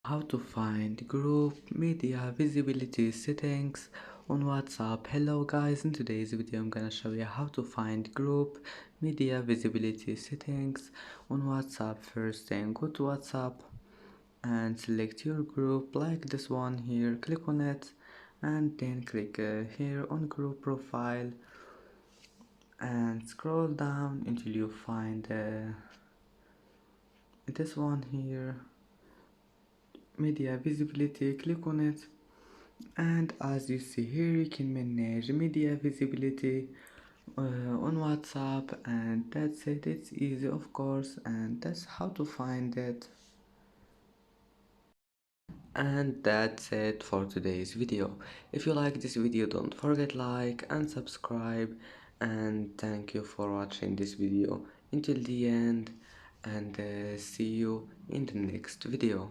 How to find group media visibility settings on WhatsApp. Hello guys, in today's video I'm gonna show you how to find group media visibility settings on WhatsApp. First thing, go to WhatsApp and select your group like this one here, click on it and then click here on group profile and scroll down until you find this one here, media visibility. Click on it and as you see here you can manage media visibility on WhatsApp, and that's it. It's easy of course, and that's how to find it. And that's it for today's video. If you like this video, don't forget like and subscribe, and thank you for watching this video until the end, and see you in the next video.